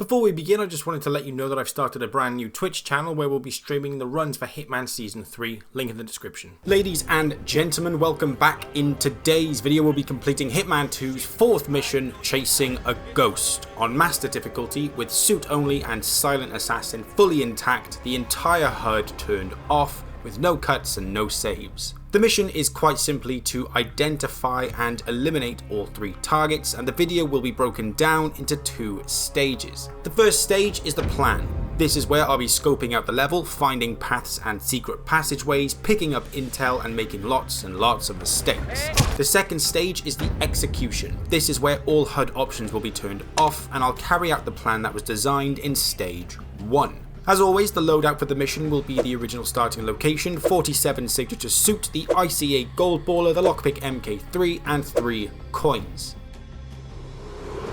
Before we begin, I just wanted to let you know that I've started a brand new Twitch channel where we'll be streaming the runs for Hitman Season 3, link in the description. Ladies and gentlemen, welcome back. In today's video, we'll be completing Hitman 2's 4th mission, Chasing a Ghost, on Master difficulty with suit only and silent assassin fully intact, the entire HUD turned off, with no cuts and no saves. The mission is quite simply to identify and eliminate all 3 targets, and the video will be broken down into 2 stages. The first stage is the plan. This is where I'll be scoping out the level, finding paths and secret passageways, picking up intel and making lots and lots of mistakes. The second stage is the execution. This is where all HUD options will be turned off, and I'll carry out the plan that was designed in stage 1. As always, the loadout for the mission will be the original starting location, 47 signature suit, the ICA gold baller, the lockpick MK3, and 3 coins.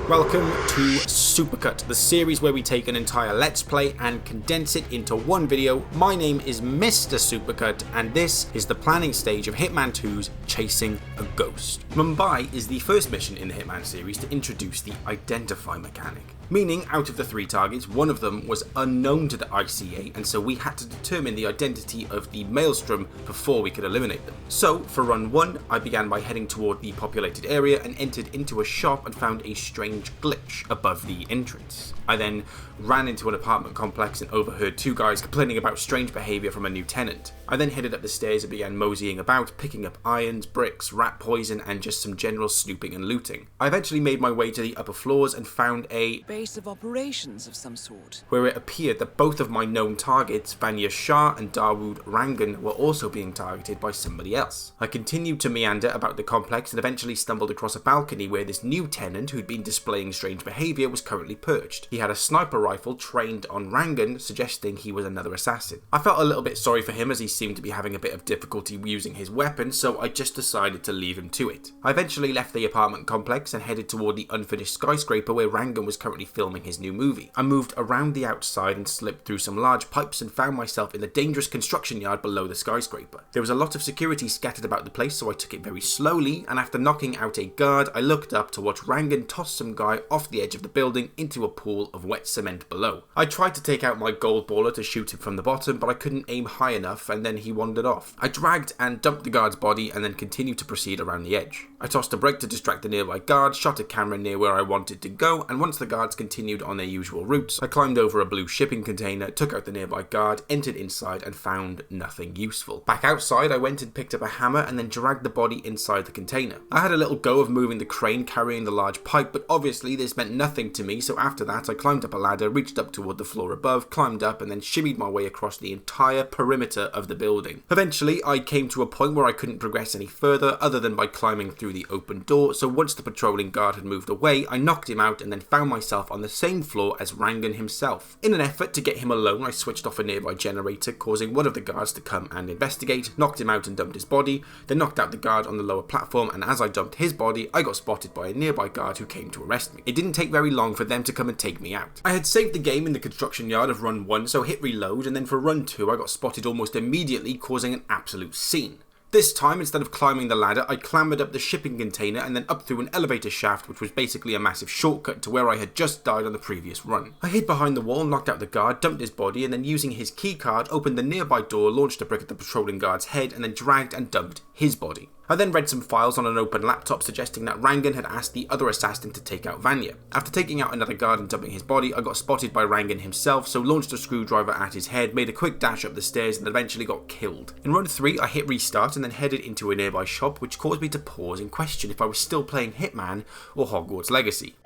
Welcome to Supercut, the series where we take an entire Let's Play and condense it into one video. My name is Mr. Supercut, and this is the planning stage of Hitman 2's Chasing a Ghost. Mumbai is the first mission in the Hitman series to introduce the identify mechanic. Meaning, out of the 3 targets, one of them was unknown to the ICA, and so we had to determine the identity of the Maelstrom before we could eliminate them. So, for run 1, I began by heading toward the populated area and entered into a shop and found a strange glitch above the entrance. I then ran into an apartment complex and overheard 2 guys complaining about strange behaviour from a new tenant. I then headed up the stairs and began moseying about, picking up irons, bricks, rat poison, and just some general snooping and looting. I eventually made my way to the upper floors and found a base of operations of some sort, where it appeared that both of my known targets, Vanya Shah and Dawood Rangan, were also being targeted by somebody else. I continued to meander about the complex and eventually stumbled across a balcony where this new tenant, who'd been displaying strange behaviour, was currently perched. He had a sniper rifle trained on Rangan, suggesting he was another assassin. I felt a little bit sorry for him as he seemed to be having a bit of difficulty using his weapon, so I just decided to leave him to it. I eventually left the apartment complex and headed toward the unfinished skyscraper where Rangan was currently filming his new movie. I moved around the outside and slipped through some large pipes and found myself in the dangerous construction yard below the skyscraper. There was a lot of security scattered about the place, so I took it very slowly, and after knocking out a guard, I looked up to watch Rangan toss some guy off the edge of the building into a pool of wet cement below. I tried to take out my gold baller to shoot him from the bottom, but I couldn't aim high enough, and then he wandered off. I dragged and dumped the guard's body and then continued to proceed around the edge. I tossed a brick to distract the nearby guard, shot a camera near where I wanted to go, and once the guards continued on their usual routes, I climbed over a blue shipping container, took out the nearby guard, entered inside and found nothing useful. Back outside, I went and picked up a hammer and then dragged the body inside the container. I had a little go of moving the crane carrying the large pipe, but obviously this meant nothing to me, so after that I climbed up a ladder, reached up toward the floor above, climbed up and then shimmied my way across the entire perimeter of the building. Eventually, I came to a point where I couldn't progress any further other than by climbing through the open door, so once the patrolling guard had moved away, I knocked him out and then found myself on the same floor as Rangan himself. In an effort to get him alone, I switched off a nearby generator, causing one of the guards to come and investigate, knocked him out and dumped his body, then knocked out the guard on the lower platform, and as I dumped his body, I got spotted by a nearby guard who came to arrest me. It didn't take very long for them to come and take me out. I had saved the game in the construction yard of run 1, so hit reload, and then for run 2 I got spotted almost immediately, causing an absolute scene. This time, instead of climbing the ladder, I clambered up the shipping container and then up through an elevator shaft, which was basically a massive shortcut to where I had just died on the previous run. I hid behind the wall, knocked out the guard, dumped his body, and then using his keycard, opened the nearby door, launched a brick at the patrolling guard's head, and then dragged and dumped his body. I then read some files on an open laptop suggesting that Rangan had asked the other assassin to take out Vanya. After taking out another guard and dumping his body, I got spotted by Rangan himself, so launched a screwdriver at his head, made a quick dash up the stairs, and eventually got killed. In run 3, I hit restart and then headed into a nearby shop, which caused me to pause and question if I was still playing Hitman or Hogwarts Legacy.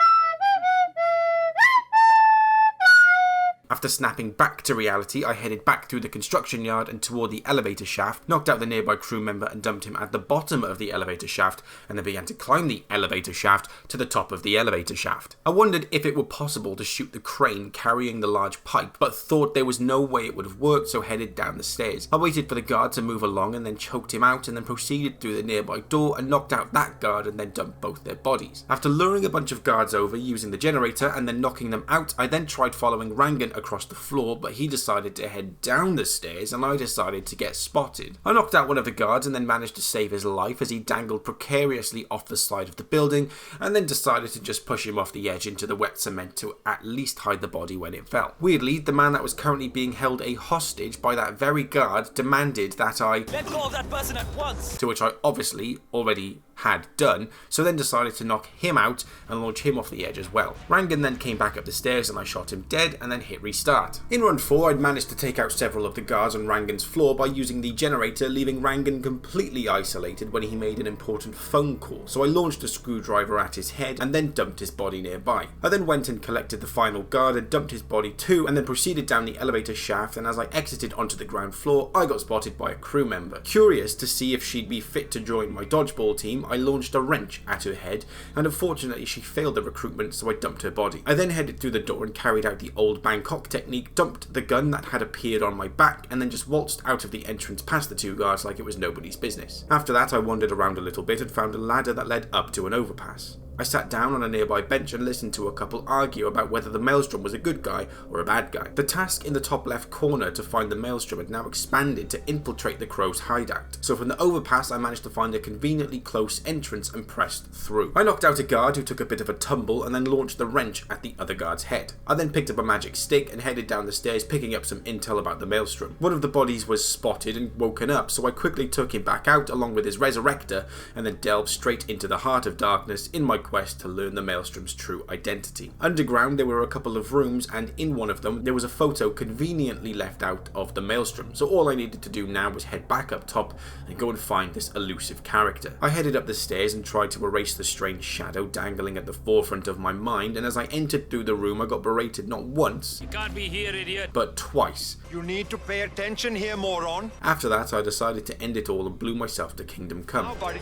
After snapping back to reality, I headed back through the construction yard and toward the elevator shaft, knocked out the nearby crew member and dumped him at the bottom of the elevator shaft, and then began to climb the elevator shaft to the top of the elevator shaft. I wondered if it were possible to shoot the crane carrying the large pipe, but thought there was no way it would have worked, so headed down the stairs. I waited for the guard to move along and then choked him out, and then proceeded through the nearby door and knocked out that guard and then dumped both their bodies. After luring a bunch of guards over using the generator and then knocking them out, I then tried following Rangan across the floor, but he decided to head down the stairs and I decided to get spotted. I knocked out one of the guards and then managed to save his life as he dangled precariously off the side of the building, and then decided to just push him off the edge into the wet cement to at least hide the body when it fell. Weirdly, the man that was currently being held a hostage by that very guard demanded that I let go of that person at once, to which I obviously already had done, so then decided to knock him out and launch him off the edge as well. Rangan then came back up the stairs and I shot him dead and then hit restart. In run 4, I'd managed to take out several of the guards on Rangan's floor by using the generator, leaving Rangan completely isolated when he made an important phone call, so I launched a screwdriver at his head and then dumped his body nearby. I then went and collected the final guard and dumped his body too, and then proceeded down the elevator shaft, and as I exited onto the ground floor, I got spotted by a crew member. Curious to see if she'd be fit to join my dodgeball team, I launched a wrench at her head, and unfortunately she failed the recruitment, so I dumped her body. I then headed through the door and carried out the old Bangkok technique, dumped the gun that had appeared on my back, and then just waltzed out of the entrance past the two guards like it was nobody's business. After that, I wandered around a little bit and found a ladder that led up to an overpass. I sat down on a nearby bench and listened to a couple argue about whether the Maelstrom was a good guy or a bad guy. The task in the top left corner to find the Maelstrom had now expanded to infiltrate the Crow's hideout, so from the overpass I managed to find a conveniently close entrance and pressed through. I knocked out a guard who took a bit of a tumble and then launched the wrench at the other guard's head. I then picked up a magic stick and headed down the stairs, picking up some intel about the Maelstrom. One of the bodies was spotted and woken up, so I quickly took him back out along with his resurrector and then delved straight into the heart of darkness in my quest to learn the Maelstrom's true identity. Underground there were a couple of rooms, and in one of them there was a photo conveniently left out of the Maelstrom, so all I needed to do now was head back up top and go and find this elusive character. I headed up the stairs and tried to erase the strange shadow dangling at the forefront of my mind, and as I entered through the room I got berated not once, you can't be here, idiot, but twice. You need to pay attention here, moron. After that I decided to end it all and blew myself to Kingdom Come. Now, buddy.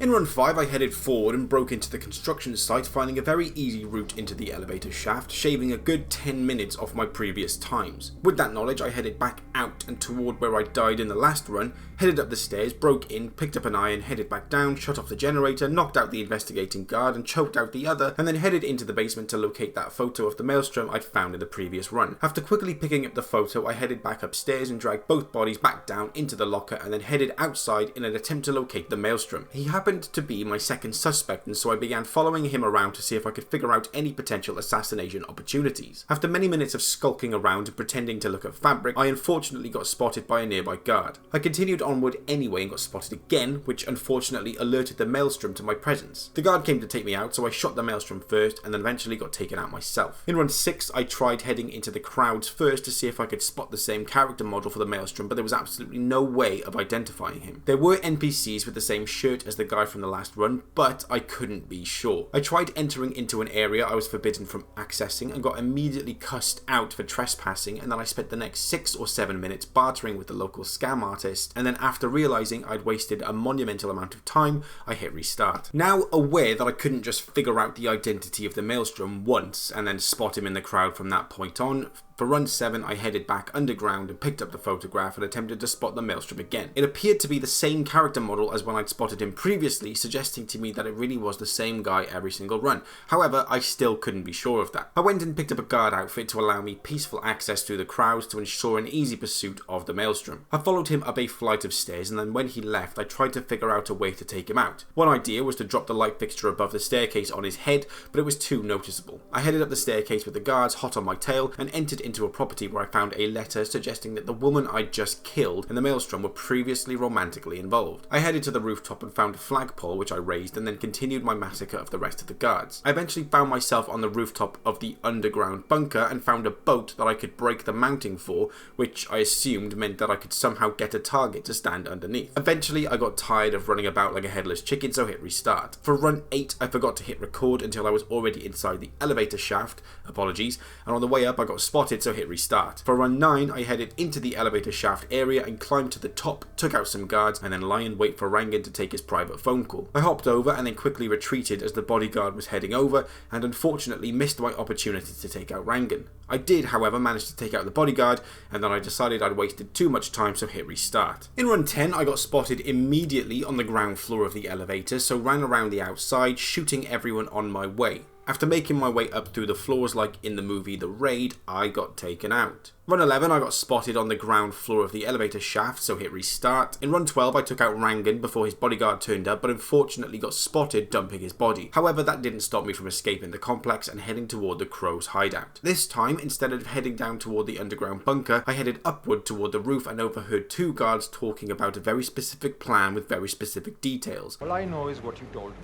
In run 5 I headed forward and broke into the construction site, finding a very easy route into the elevator shaft, shaving a good 10 minutes off my previous times. With that knowledge I headed back out and toward where I died in the last run, headed up the stairs, broke in, picked up an iron, headed back down, shut off the generator, knocked out the investigating guard and choked out the other, and then headed into the basement to locate that photo of the Maelstrom I'd found in the previous run. After quickly picking up the photo I headed back upstairs and dragged both bodies back down into the locker and then headed outside in an attempt to locate the Maelstrom. He happened to be my second suspect, and so I began following him around to see if I could figure out any potential assassination opportunities. After many minutes of skulking around and pretending to look at fabric, I unfortunately got spotted by a nearby guard. I continued onward anyway and got spotted again, which unfortunately alerted the Maelstrom to my presence. The guard came to take me out, so I shot the Maelstrom first and then eventually got taken out myself. In run 6 I tried heading into the crowds first to see if I could spot the same character model for the Maelstrom, but there was absolutely no way of identifying him. There were NPCs with the same shirt as the guy from the last run, but I couldn't be sure. I tried entering into an area I was forbidden from accessing and got immediately cussed out for trespassing, and then I spent the next 6 or 7 minutes bartering with the local scam artist, and then after realizing I'd wasted a monumental amount of time, I hit restart. Now aware that I couldn't just figure out the identity of the Maelstrom once and then spot him in the crowd from that point on, for run 7 I headed back underground and picked up the photograph and attempted to spot the Maelstrom again. It appeared to be the same character model as when I'd spotted him previously, suggesting to me that it really was the same guy every single run. However, I still couldn't be sure of that. I went and picked up a guard outfit to allow me peaceful access through the crowds to ensure an easy pursuit of the Maelstrom. I followed him up a flight of stairs, and then when he left I tried to figure out a way to take him out. One idea was to drop the light fixture above the staircase on his head, but it was too noticeable. I headed up the staircase with the guards hot on my tail and entered into a property where I found a letter suggesting that the woman I'd just killed and the Maelstrom were previously romantically involved. I headed to the rooftop and found a flagpole which I raised and then continued my massacre of the rest of the guards. I eventually found myself on the rooftop of the underground bunker and found a boat that I could break the mounting for, which I assumed meant that I could somehow get a target to stand underneath. Eventually I got tired of running about like a headless chicken, so hit restart. For run 8 I forgot to hit record until I was already inside the elevator shaft, apologies, and on the way up I got spotted, so hit restart. For run 9 I headed into the elevator shaft area and climbed to the top, took out some guards and then lie in wait for Rangan to take his private phone call. I hopped over and then quickly retreated as the bodyguard was heading over, and unfortunately missed my opportunity to take out Rangan. I did however manage to take out the bodyguard, and then I decided I'd wasted too much time, so hit restart. In run 10 I got spotted immediately on the ground floor of the elevator, so ran around the outside shooting everyone on my way. After making my way up through the floors like in the movie The Raid, I got taken out. Run 11, I got spotted on the ground floor of the elevator shaft, so hit restart. In run 12, I took out Rangan before his bodyguard turned up, but unfortunately got spotted dumping his body. However, that didn't stop me from escaping the complex and heading toward the Crow's hideout. This time, instead of heading down toward the underground bunker, I headed upward toward the roof and overheard two guards talking about a very specific plan with very specific details. All I know is what you told me.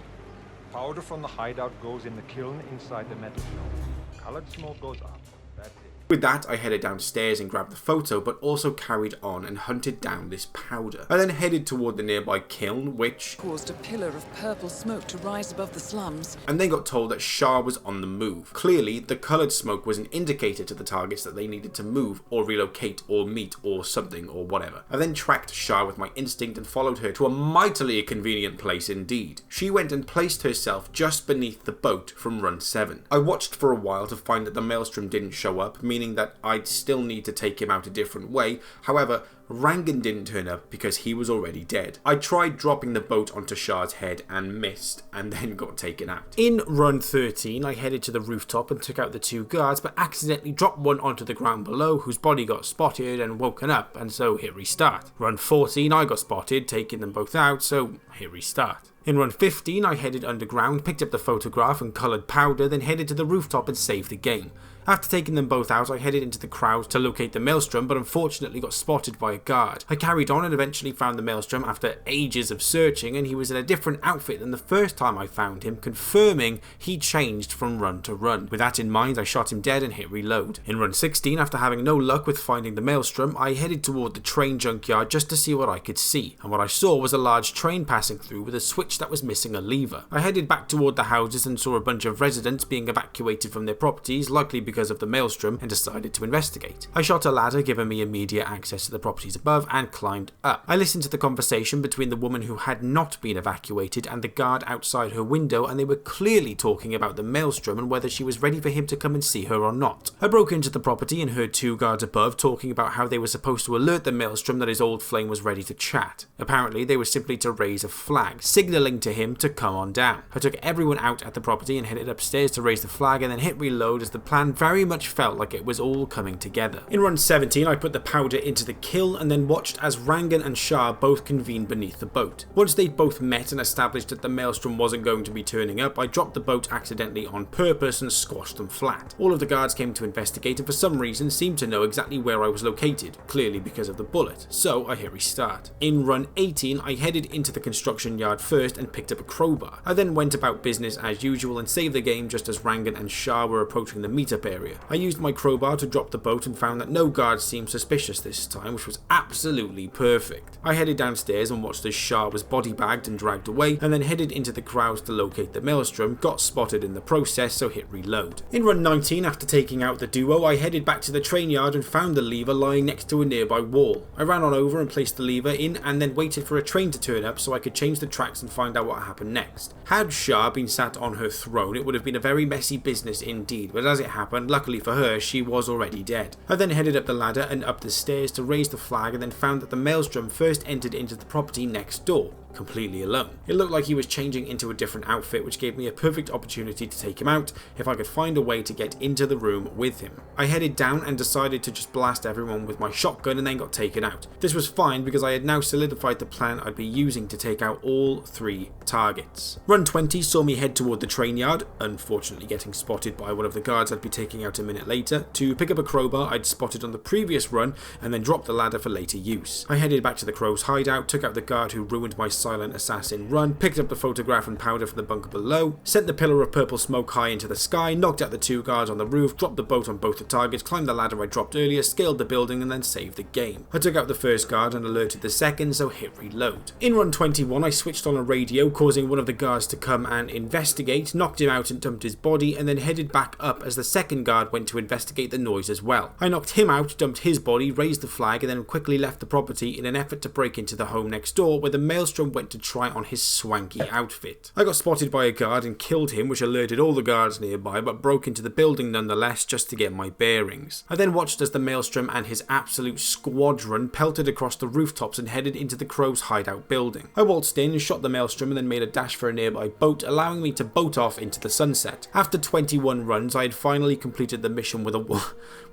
Powder from the hideout goes in the kiln inside the metal dome. Colored smoke goes up. That's it. With that, I headed downstairs and grabbed the photo, but also carried on and hunted down this powder. I then headed toward the nearby kiln, which caused a pillar of purple smoke to rise above the slums. And then got told that Shah was on the move. Clearly, the coloured smoke was an indicator to the targets that they needed to move or relocate or meet or something or whatever. I then tracked Shah with my instinct and followed her to a mightily convenient place indeed. She went and placed herself just beneath the boat from run 7. I watched for a while to find that the maelstrom didn't show up, meaning that I'd still need to take him out a different way. However, Rangan didn't turn up because he was already dead. I tried dropping the boat onto Shah's head and missed, and then got taken out. In run 13, I headed to the rooftop and took out the two guards, but accidentally dropped one onto the ground below, whose body got spotted and woken up, and so hit restart. Run 14, I got spotted, taking them both out, so hit restart. In run 15, I headed underground, picked up the photograph and coloured powder, then headed to the rooftop and saved the game. After taking them both out, I headed into the crowd to locate the maelstrom, but unfortunately got spotted by a guard. I carried on and eventually found the maelstrom after ages of searching, and he was in a different outfit than the first time I found him, confirming he changed from run to run. With that in mind, I shot him dead and hit reload. In run 16, after having no luck with finding the maelstrom, I headed toward the train junkyard just to see what I could see, and what I saw was a large train passing through with a switch that was missing a lever. I headed back toward the houses and saw a bunch of residents being evacuated from their properties, likely because of the maelstrom, and decided to investigate. I shot a ladder giving me immediate access to the properties above and climbed up. I listened to the conversation between the woman who had not been evacuated and the guard outside her window, and they were clearly talking about the maelstrom and whether she was ready for him to come and see her or not. I broke into the property and heard two guards above talking about how they were supposed to alert the maelstrom that his old flame was ready to chat. Apparently they were simply to raise a flag, signalling to him to come on down. I took everyone out at the property and headed upstairs to raise the flag and then hit reload, as the plan very much felt like it was all coming together. In run 17, I put the powder into the kiln and then watched as Rangan and Shah both convened beneath the boat. Once they'd both met and established that the maelstrom wasn't going to be turning up, I dropped the boat accidentally on purpose and squashed them flat. All of the guards came to investigate and for some reason seemed to know exactly where I was located, clearly because of the bullet, so I hit restart. In run 18, I headed into the construction yard first and picked up a crowbar. I then went about business as usual and saved the game just as Rangan and Shah were approaching the meetup area. I used my crowbar to drop the boat and found that no guards seemed suspicious this time, which was absolutely perfect. I headed downstairs and watched as Shah was body bagged and dragged away, and then headed into the crowds to locate the maelstrom, got spotted in the process, so hit reload. In run 19, after taking out the duo, I headed back to the train yard and found the lever lying next to a nearby wall. I ran on over and placed the lever in and then waited for a train to turn up so I could change the tracks and find out what happened next. Had Shah been sat on her throne, it would have been a very messy business indeed, but as it happened, luckily for her, she was already dead. I then headed up the ladder and up the stairs to raise the flag and then found that the maelstrom first entered into the property next door, completely alone. It looked like he was changing into a different outfit, which gave me a perfect opportunity to take him out if I could find a way to get into the room with him. I headed down and decided to just blast everyone with my shotgun and then got taken out. This was fine because I had now solidified the plan I'd be using to take out all 3 targets. Run 20 saw me head toward the train yard, unfortunately getting spotted by one of the guards I'd be taking out a minute later, to pick up a crowbar I'd spotted on the previous run and then drop the ladder for later use. I headed back to the Crow's hideout, took out the guard who ruined my silent assassin run, picked up the photograph and powder from the bunker below, sent the pillar of purple smoke high into the sky, knocked out the 2 guards on the roof, dropped the boat on both the targets, climbed the ladder I dropped earlier, scaled the building and then saved the game. I took out the first guard and alerted the second, so hit reload. In run 21, I switched on a radio, causing one of the guards to come and investigate, knocked him out and dumped his body, and then headed back up as the second guard went to investigate the noise as well. I knocked him out, dumped his body, raised the flag and then quickly left the property in an effort to break into the home next door where the maelstrom and went to try on his swanky outfit. I got spotted by a guard and killed him, which alerted all the guards nearby, but broke into the building nonetheless just to get my bearings. I then watched as the Maelstrom and his absolute squadron pelted across the rooftops and headed into the Crow's hideout building. I waltzed in, shot the Maelstrom and then made a dash for a nearby boat, allowing me to boat off into the sunset. After 21 runs, I had finally completed the mission with a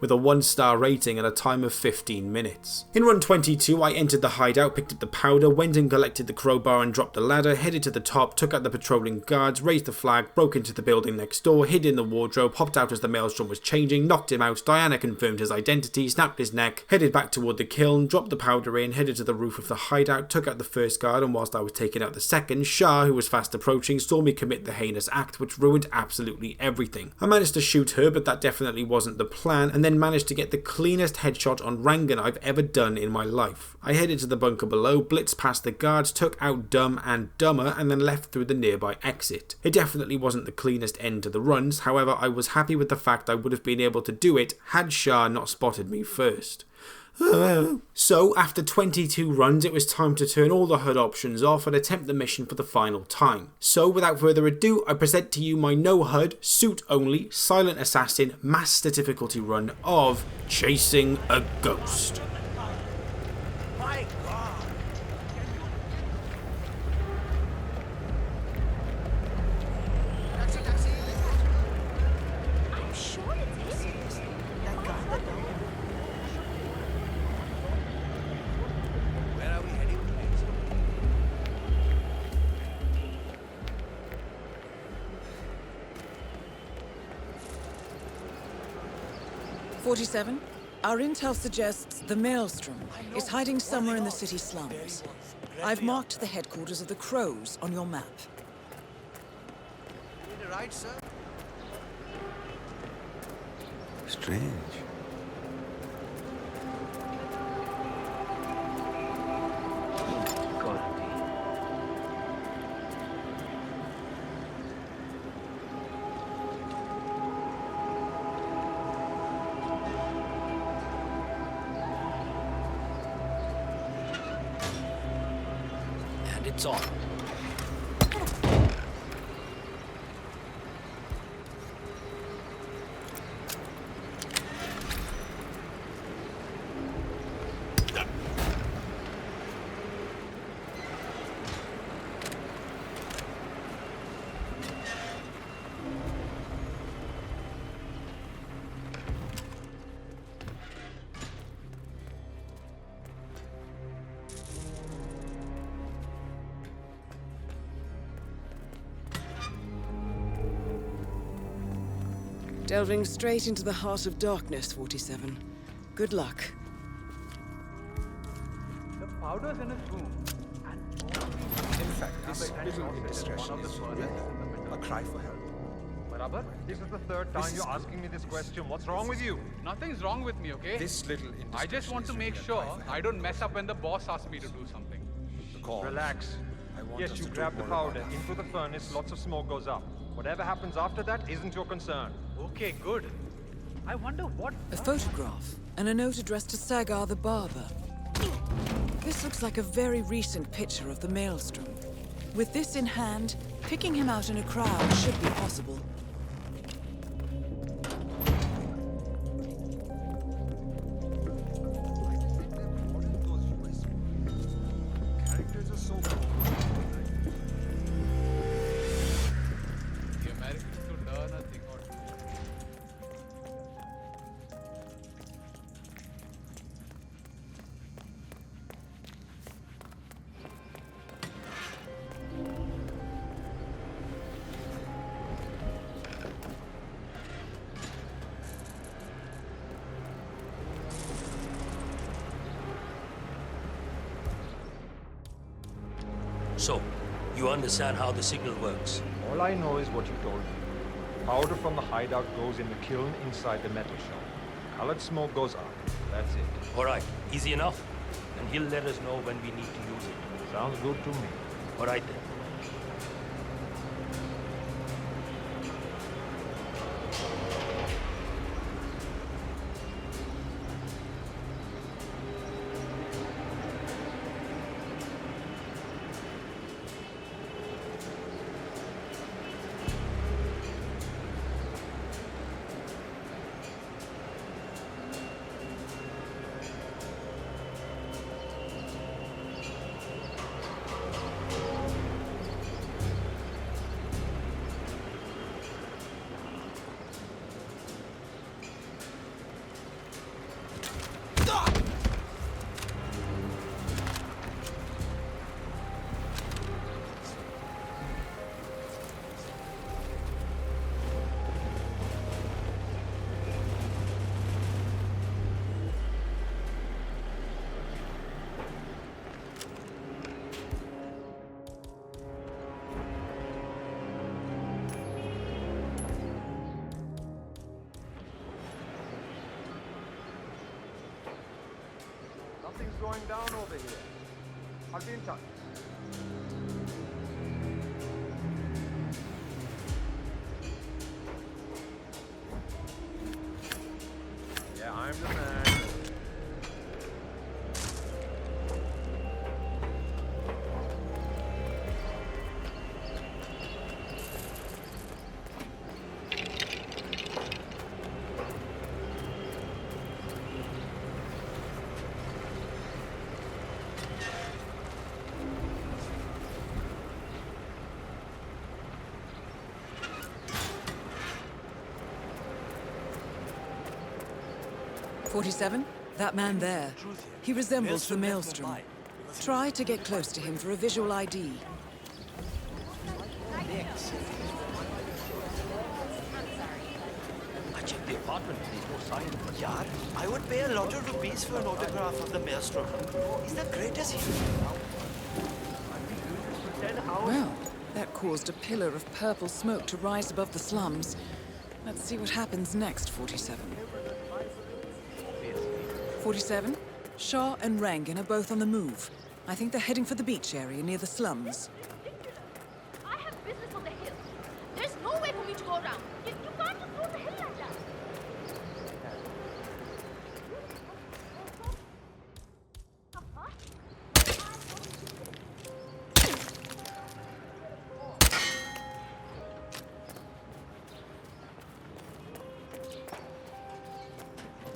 1-star rating at a time of 15 minutes. In run 22, I entered the hideout, picked up the powder, went and collected the crowbar and dropped the ladder, headed to the top, took out the patrolling guards, raised the flag, broke into the building next door, hid in the wardrobe, hopped out as the Maelstrom was changing, knocked him out, Diana confirmed his identity, snapped his neck, headed back toward the kiln, dropped the powder in, headed to the roof of the hideout, took out the first guard, and whilst I was taking out the second, Shah, who was fast approaching, saw me commit the heinous act which ruined absolutely everything. I managed to shoot her, but that definitely wasn't the plan, and then managed to get the cleanest headshot on Rangan I've ever done in my life. I headed to the bunker below, blitzed past the guards, took out Dumb and Dumber, and then left through the nearby exit. It definitely wasn't the cleanest end to the runs, however I was happy with the fact I would have been able to do it had Shah not spotted me first. So, after 22 runs, it was time to turn all the HUD options off and attempt the mission for the final time. So, without further ado, I present to you my no HUD, suit only, silent assassin, master difficulty run of Chasing a Ghost. My God! Taxi! I'm sure it is. That guy. Where are we heading to next? 47. Our intel suggests the Maelstrom is hiding somewhere in the city slums. I've marked the headquarters of the Crows on your map. Need a ride, sir? Strange. And it's on. Delving straight into the heart of darkness, 47. Good luck. The powder's in his room. In fact, this little indiscretion is really a cry for help. Barabar, this is the third time you're asking me this question. What's wrong with you? Nothing's wrong with me, okay? This little indiscretion I just want to is make really a sure cry for help. I don't mess up when the boss asks me to do something. The cause. Relax. I want Yes, us you to grab the talk more powder, about into the furnace, lots of smoke goes up. Whatever happens after that isn't your concern. Okay, good. I wonder what... A photograph and a note addressed to Sagar the barber. This looks like a very recent picture of the Maelstrom. With this in hand, picking him out in a crowd should be possible. Characters are so The Americans could learn a thing or two. So, you understand how the signal works? All I know is what you told me. Powder from the hideout goes in the kiln inside the metal shop. Colored smoke goes up. That's it. Alright, easy enough. And he'll let us know when we need to use it. Sounds good to me. Alright then. Something's going down over here. I'll be in touch. Yeah, I'm the man. "47? That man there. He resembles the Maelstrom. Try to get close to him for a visual ID. I checked the apartment. There's no sign. Yaar, I would pay a lot of rupees for an autograph of the Maelstrom. He's the greatest hero. Well, that caused a pillar of purple smoke to rise above the slums. Let's see what happens next, 47. 47? Shah and Rangan are both on the move. I think they're heading for the beach area near the slums. I have business on the hill. There's no way for me to go around. You can't just go on the hill like that.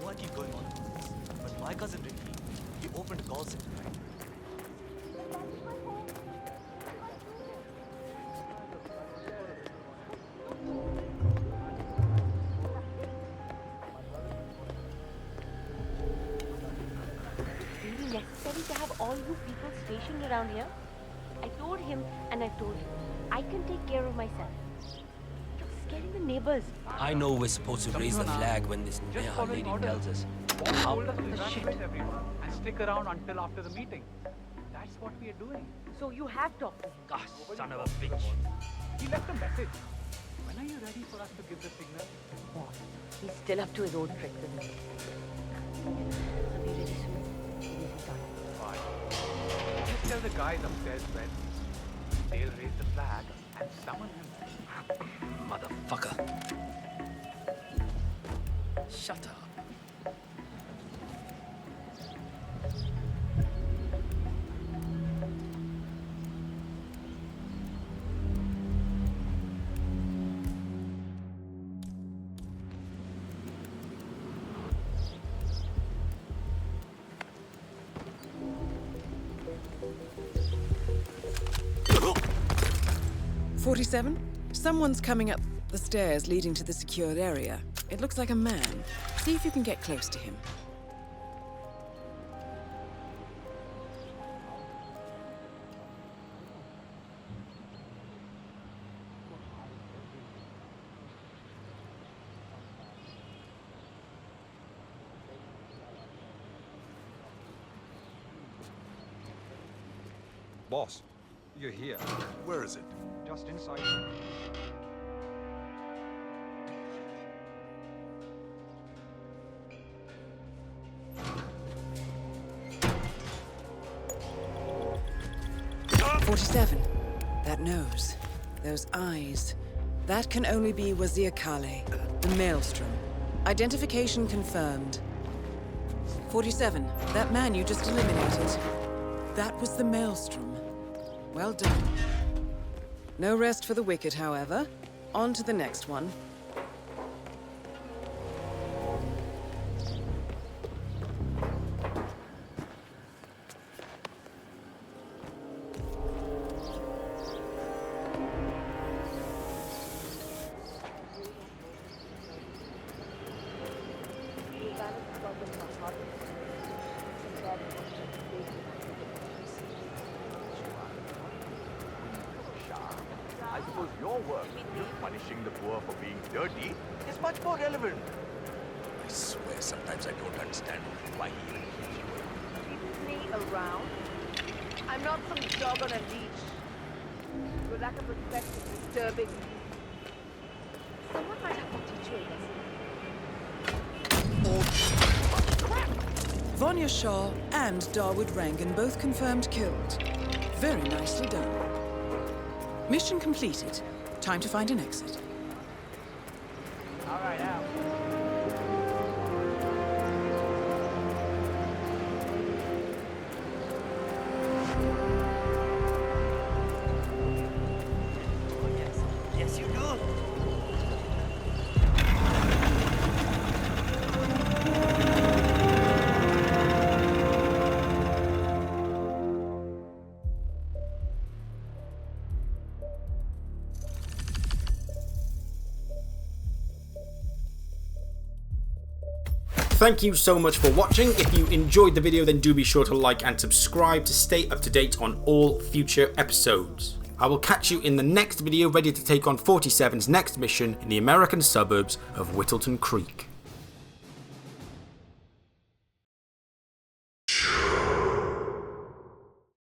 What is going on? But my cousin Ricky, he opened a call center. Really necessary to have all you people stationed around here? I told him and I told you, I can take care of myself. You're scaring the neighbors. I know we're supposed to raise the flag when this Just Neha following lady orders. tells us. Boss How? told us to evacuate everyone and stick around until after the meeting. That's what we are doing. So you have talked to him. Gosh, son of a bitch. He left a message. When are you ready for us to give the signal? He's still up to his old tricks, isn't he? I'll be ready soon. He'll be done. Fine. Just tell the guys upstairs when they'll raise the flag and summon him. Motherfucker. Shut up. "47? Someone's coming up the stairs leading to the secured area. It looks like a man. See if you can get close to him." Boss, you're here. Where is it? Just inside. "47. That nose. Those eyes. That can only be Wazir Kale, the Maelstrom. Identification confirmed. 47. That man you just eliminated. That was the Maelstrom. Well done. No rest for the wicked, however. On to the next one. I suppose your work, punishing the poor for being dirty, is much more relevant. I swear sometimes I don't understand why he even keeps you. Keep me around. I'm not some dog on a leash. Your lack of respect is disturbing. Someone might have to teach you a lesson. Vanya Shah and Dawood Rangan both confirmed killed. Very nicely done. Mission completed. Time to find an exit. All right, out. Yes, you do. Thank you so much for watching. If you enjoyed the video, then do be sure to like and subscribe to stay up to date on all future episodes. I will catch you in the next video, ready to take on 47's next mission in the American suburbs of Whittleton Creek.